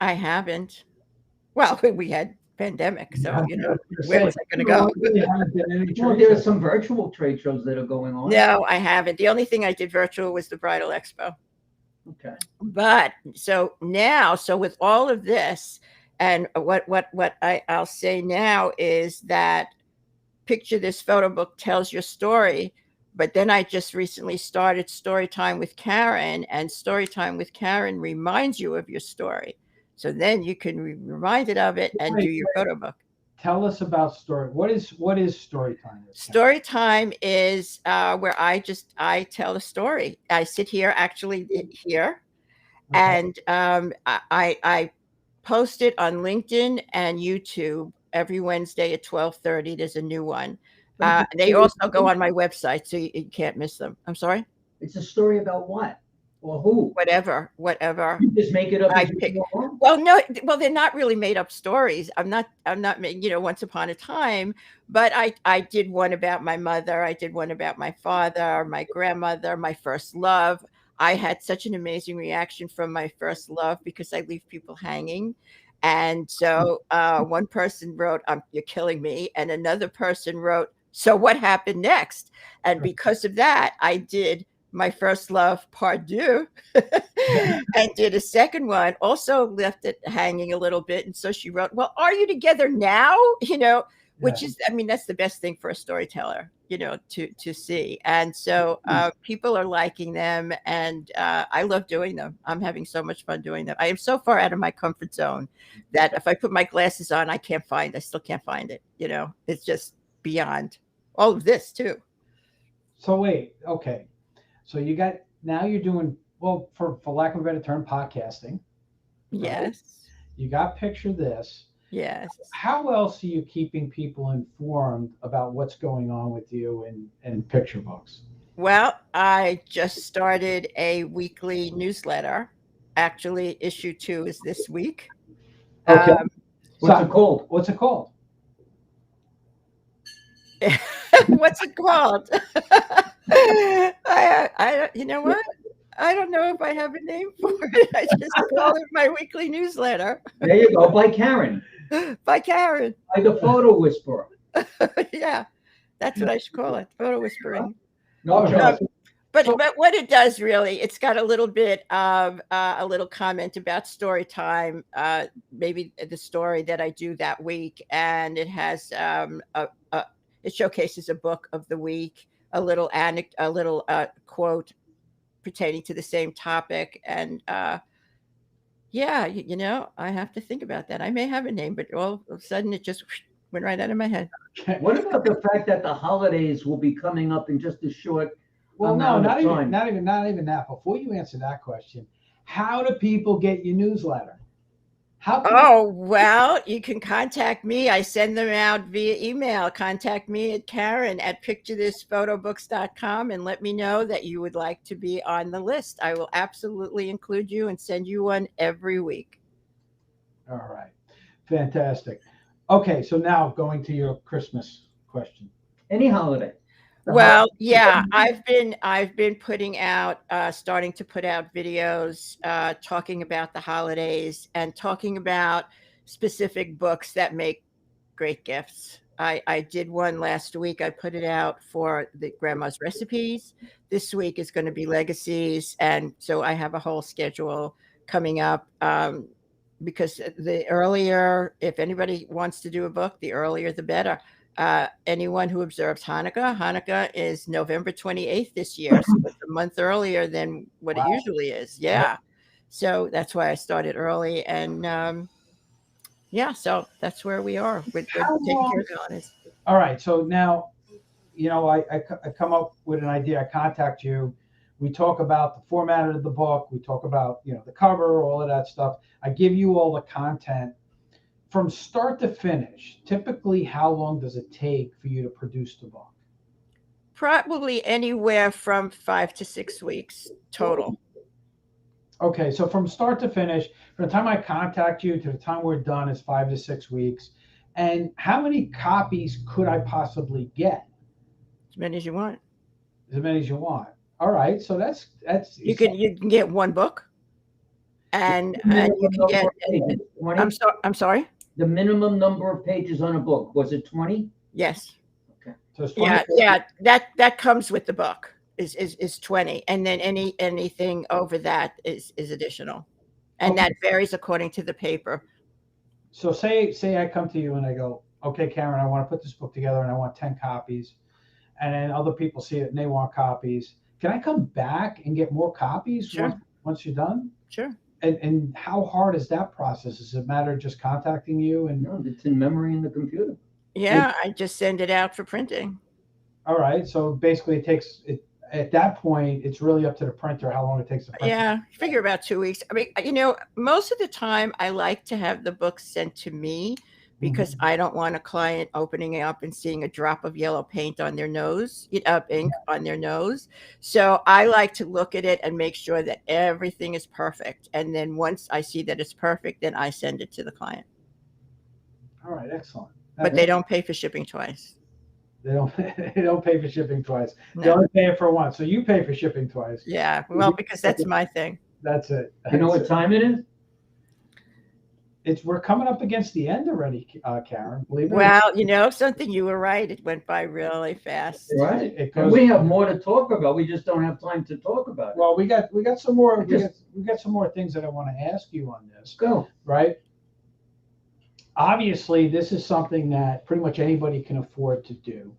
D: I haven't. Well, we had pandemic, so you know, where was I going to go?
B: Well, there are some virtual trade shows that are going on.
D: No, I haven't. The only thing I did virtual was the Bridal Expo.
B: Okay.
D: But so with all of this, and what I'll say now is that Picture This Photo Book tells your story. But then I just recently started Storytime with Karen, and Storytime with Karen reminds you of your story. So then you can be reminded of it and do your photo book.
C: tell us about story. What is story time?
D: Story time is where I tell a story. I sit here, actually here,
C: Okay.
D: and I post it on LinkedIn and YouTube every Wednesday at 12:30. There's a new one. They also go on my website, so you can't miss them. I'm sorry.
B: It's a story about what or who?
D: Whatever.
B: You just make it up
D: I
B: as you
D: pick.
B: go along?
D: Well, no, well, they're not really made up stories. I'm not making, once upon a time, but I did one about my mother. I did one about my father, my grandmother, my first love. I had such an amazing reaction from my first love because I leave people hanging. And so one person wrote, "You're killing me." And another person wrote, "So what happened next?" And because of that, I did my first love part deux and did a second one, also left it hanging a little bit. And so she wrote, "Well, are you together now?" Which is, I mean, that's the best thing for a storyteller, to see. And so people are liking them, and I love doing them. I'm having so much fun doing them. I am so far out of my comfort zone that if I put my glasses on, I still can't find it. It's just beyond all of this too.
C: So wait, okay. So now you're doing, well, for lack of a better term, podcasting. Right?
D: Yes.
C: You got Picture This.
D: Yes.
C: How else are you keeping people informed about what's going on with you in picture books?
D: Well, I just started a weekly newsletter. Actually, issue 2 is this week.
C: Okay.
B: What's it called?
C: What's it called?
D: What's it called? You know what? I don't know if I have a name for it. I just call it my weekly newsletter.
B: There you go, by Karen,
D: By Karen.
B: by the photo whisperer.
D: Yeah, that's what I should call it. Photo whispering.
B: No,
D: But what it does really, it's got a little bit of a little comment about story time, maybe the story that I do that week, and it has it showcases a book of the week, a little quote pertaining to the same topic, and yeah, I have to think about that. I may have a name, but all of a sudden it just went right out of my head.
B: What about the fact that the holidays will be coming up in just a short
C: Well, no,
B: amount of
C: not
B: time?
C: even that. Before you answer that question, how do people get your newsletter?
D: Well, you can contact me. I send them out via email. Contact me at Karen@picturethisphotoBooks.com and let me know that you would like to be on the list. I will absolutely include you and send you one every week.
C: All right. Fantastic. Okay, so now going to your Christmas question.
B: Any holiday.
D: Well, yeah, I've been putting out, starting to put out videos, talking about the holidays and talking about specific books that make great gifts. I did one last week. I put it out for the Grandma's Recipes. This week is going to be Legacies, and so I have a whole schedule coming up. Because the earlier, if anybody wants to do a book, the earlier the better. Anyone who observes Hanukkah is November 28th this year, so it's a month earlier than what it usually is. Yeah. So that's why I started early. And yeah, so that's where we are with taking care of the holidays.
C: All right. So now, I come up with an idea. I contact you. We talk about the format of the book. We talk about, the cover, all of that stuff. I give you all the content. From start to finish, typically, how long does it take for you to produce the book?
D: Probably anywhere from 5 to 6 weeks total.
C: Okay, so from start to finish, from the time I contact you to the time we're done is 5 to 6 weeks. And how many copies could I possibly get?
D: As many as you want.
C: As many as you want. All right, so that's
D: you can get one book, and you can get. I'm sorry.
B: The minimum number of pages on a book, was it 20?
D: Yes.
B: Okay.
C: So it's 20
D: yeah. That comes with the book is 20, and then anything over that is additional, and that varies according to the paper.
C: So say I come to you and I go, okay, Karen, I want to put this book together and I want 10 copies, and then other people see it and they want copies. Can I come back and get more copies
D: Sure.
C: once you're done?
D: Sure.
C: And how hard is that process? Is it a matter of just contacting you and
B: No, it's in memory in the computer.
D: Yeah, I just send it out for printing.
C: all right? So basically, it takes it at that point. It's really up to the printer how long it takes to print.
D: Yeah, figure about 2 weeks. I mean, most of the time I like to have the books sent to me because I don't want a client opening it up and seeing a drop of yellow paint on their nose, ink on their nose. So I like to look at it and make sure that everything is perfect. And then once I see that it's perfect, then I send it to the client.
C: All right, excellent.
D: But they don't pay for shipping twice.
C: They don't they don't pay for shipping twice. They
D: No.
C: only pay it for once. So you pay for shipping twice.
D: Yeah, well, because that's my thing.
C: That's it.
B: You know what
C: That's it.
B: time it is?
C: We're coming up against the end already, Karen. Believe it or not.
D: Well, something, you were right. It went by really fast.
B: Right.
C: It
B: And
C: goes-
B: we have more to talk about. We just don't have time to talk about it.
C: Well, we got some more.
B: Just-
C: We got some more things that I want to ask you on this.
B: Go.
C: Right. Obviously, this is something that pretty much anybody can afford to do.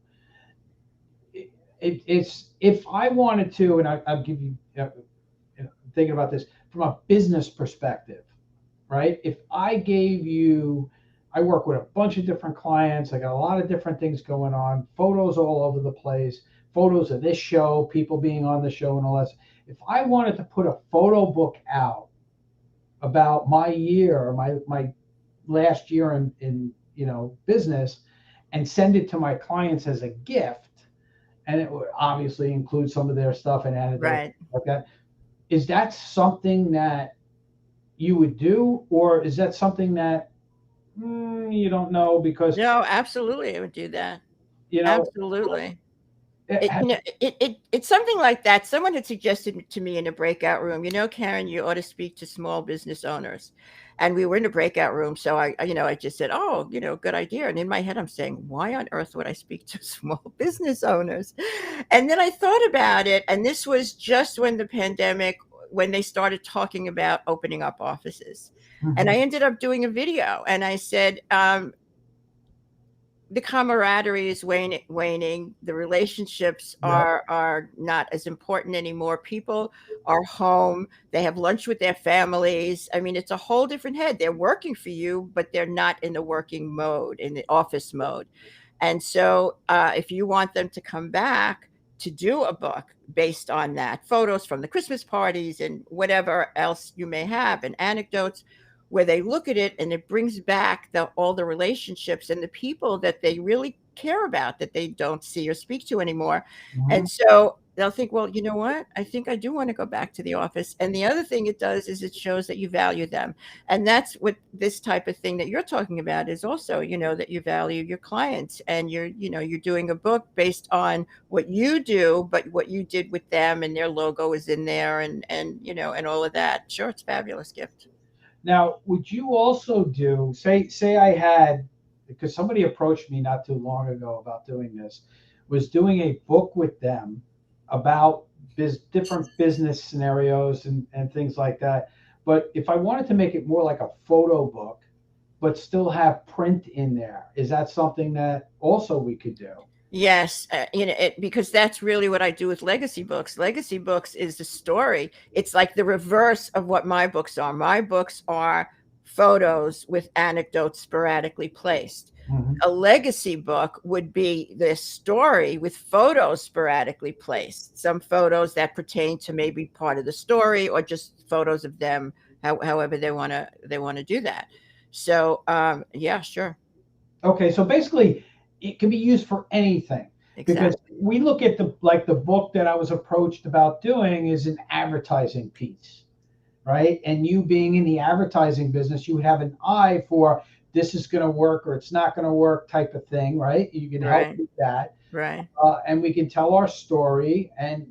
C: It's if I wanted to, and I'll give you thinking about this from a business perspective, right? If I gave you, I work with a bunch of different clients. I got a lot of different things going on, photos all over the place, photos of this show, people being on the show and all that. If I wanted to put a photo book out about my year, my last year in business, and send it to my clients as a gift, and it would obviously include some of their stuff and anecdotes
D: Right.
C: like that. Is that something that you would do, or is that something that you don't know because
D: No, absolutely, I would do that.
C: you know
D: Absolutely.
C: it-
D: It's something like that. Someone had suggested to me in a breakout room, Karen, you ought to speak to small business owners. And we were in a breakout room. So I just said, oh, good idea. And in my head, I'm saying, why on earth would I speak to small business owners? And then I thought about it. And this was just when the pandemic, when they started talking about opening up offices. And I ended up doing a video, and I said, the camaraderie is waning. The relationships are not as important anymore. People are home. They have lunch with their families. I mean, it's a whole different head. They're working for you, but they're not in the working mode, in the office mode. And so if you want them to come back to do a book based on that, photos from the Christmas parties and whatever else you may have, and anecdotes, where they look at it and it brings back all the relationships and the people that they really care about that they don't see or speak to anymore. And so they'll think, well, you know what? I think I do want to go back to the office. And the other thing it does is it shows that you value them. And that's what this type of thing that you're talking about is also, that you value your clients, and you're doing a book based on what you do, but what you did with them, and their logo is in there, and all of that. Sure, it's a fabulous gift.
C: Now, would you also do, say I had, because somebody approached me not too long ago about doing this, was doing a book with them about different business scenarios and things like that. But if I wanted to make it more like a photo book, but still have print in there, is that something that also we could do?
D: Yes, because that's really what I do with legacy books. Legacy books is the story. It's like the reverse of what my books are. My books are photos with anecdotes sporadically placed. A legacy book would be the story with photos sporadically placed. Some photos that pertain to maybe part of the story, or just photos of them, however they want to do that. So yeah, sure.
C: Okay, so basically it can be used for anything. Because we look at the book that I was approached about doing is an advertising piece, right? And you being in the advertising business, you would have an eye for this is going to work or it's not going to work type of thing, right? You can help with that.
D: Right.
C: And we can tell our story and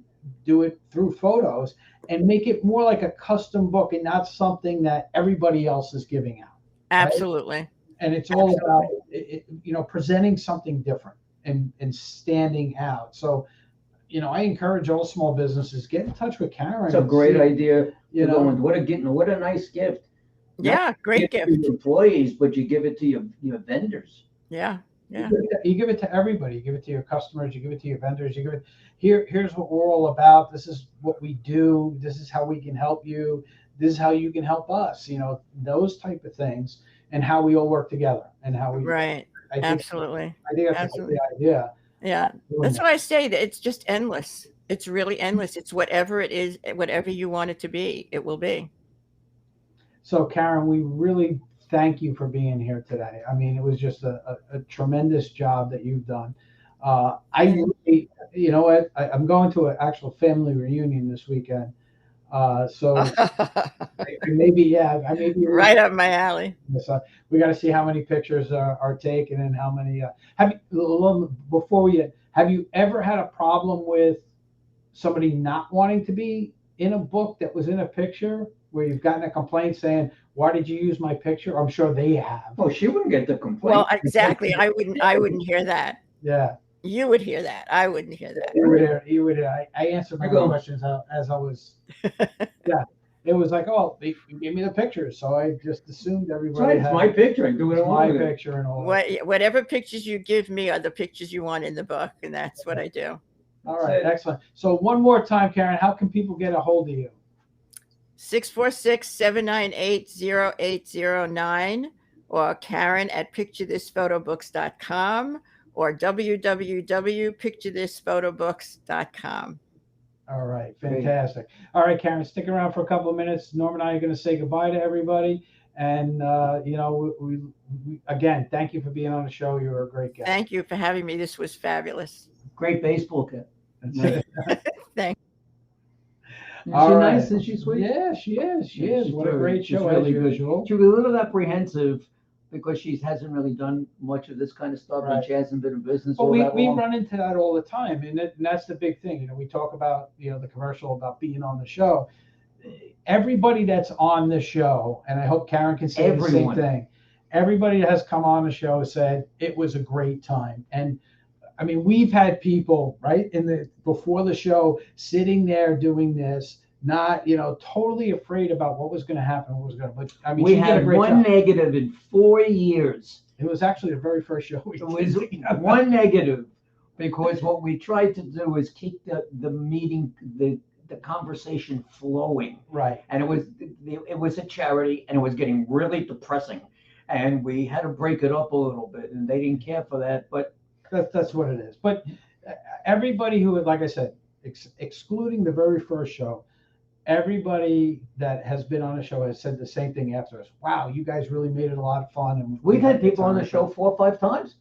C: do it through photos and make it more like a custom book and not something that everybody else is giving out.
D: Absolutely.
C: Right? And it's all about, presenting something different and standing out. So, I encourage all small businesses, get in touch with Karen.
B: It's a great idea. What a nice gift.
D: Yeah, great gift.
B: To your employees, but you give it to your vendors.
D: Yeah. Yeah.
C: You give it to everybody. You give it to your customers. You give it to your vendors. You give it. Here's what we're all about. This is what we do. This is how we can help you. This is how you can help us. You know, those type of things, and how we all work together, and how we.
D: Right.
C: I think,
D: Absolutely.
C: I think that's
D: Absolutely.
C: a great idea.
D: Yeah.
C: Doing
D: That's
C: that.
D: why I say that it's just endless. It's really endless. It's whatever it is, whatever you want it to be, it will be.
C: So, Karen, we really thank you for being here today. I mean, it was just a tremendous job that you've done. I really, you know what? I'm going to an actual family reunion this weekend. So I may be
D: Right up my alley.
C: so we got to see how many pictures are taken and how many. Have you ever had a problem with somebody not wanting to be in a book that was in a picture where you've gotten a complaint saying, "Why did you use my picture?" I'm sure they have.
B: Well, she wouldn't get the complaint.
D: Well, exactly. I wouldn't hear that.
C: Yeah.
D: You would hear that. I wouldn't hear that.
C: You would. I answered my own questions as I was. Yeah. It was like, oh, you gave me the pictures, so I just assumed everybody.
B: Right, it's my picture. I do what I
C: my
B: want with it.
C: picture and all.
D: Whatever pictures you give me are the pictures you want in the book, and that's what I do.
C: All right, excellent. So one more time, Karen, how can people get a hold of you?
D: 646-798-0809 or Karen at picturethisphotobooks.com or www.picturethisphotobooks.com.
C: All right, fantastic. All right, Karen, stick around for a couple of minutes. Norm and I are going to say goodbye to everybody. And, you know, we again, thank you for being on the show. You were a great guest.
D: Thank you for having me. This was fabulous.
B: Great baseball kid.
D: Thanks.
B: Is she nice? Is she sweet?
C: Yeah, she is. She is. What a great
B: She's
C: show,
B: really
C: as
B: good.
C: usual.
B: She was a little apprehensive because she hasn't really done much of this kind of stuff, and
C: Right.
B: she hasn't been in business
C: Well,
B: all
C: we
B: that long.
C: run into that all the time, and that's the big thing. You know, we talk about, you know, the commercial about being on the show. Everybody that's on the show, and I hope Karen can say the same thing. Everybody that has come on the show said it was a great time. And I mean, we've had people right before the show sitting there doing this, not, you know, totally afraid about what was going to happen, but I mean,
B: we
C: she did a
B: had
C: great
B: one
C: job.
B: negative in 4 years.
C: It was actually the very first show we
B: It was one negative, because what we tried to do is keep the meeting, the conversation flowing.
C: Right.
B: And it was a charity, and it was getting really depressing, and we had to break it up a little bit, and they didn't care for that. But
C: that's what it is. But everybody who, like I said, excluding the very first show, everybody that has been on the show has said the same thing after us. Wow, you guys really made it a lot of fun. And
B: we've had people on the show 4 or 5 times.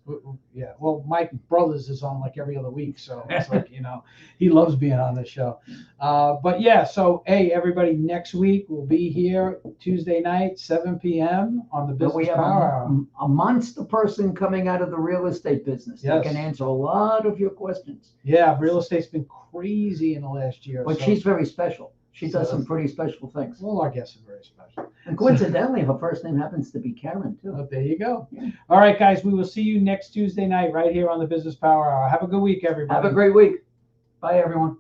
C: Yeah. Well, Mike Brothers is on like every other week. So it's like, you know, he loves being on the show. But yeah, so, hey, everybody, next week we'll be here Tuesday night, 7 p.m. on the Business
B: We have
C: Power Hour.
B: a monster person coming out of the real estate business that can answer a lot of your questions.
C: Yeah, real estate's been crazy in the last year.
B: But she's very special. She does some pretty special things.
C: Well, our guest is very special.
B: And coincidentally, her first name happens to be Karen, too.
C: Oh, there you go. Yeah. All right, guys, we will see you next Tuesday night right here on the Business Power Hour. Have a good week, everybody.
B: Have a great week. Bye, everyone.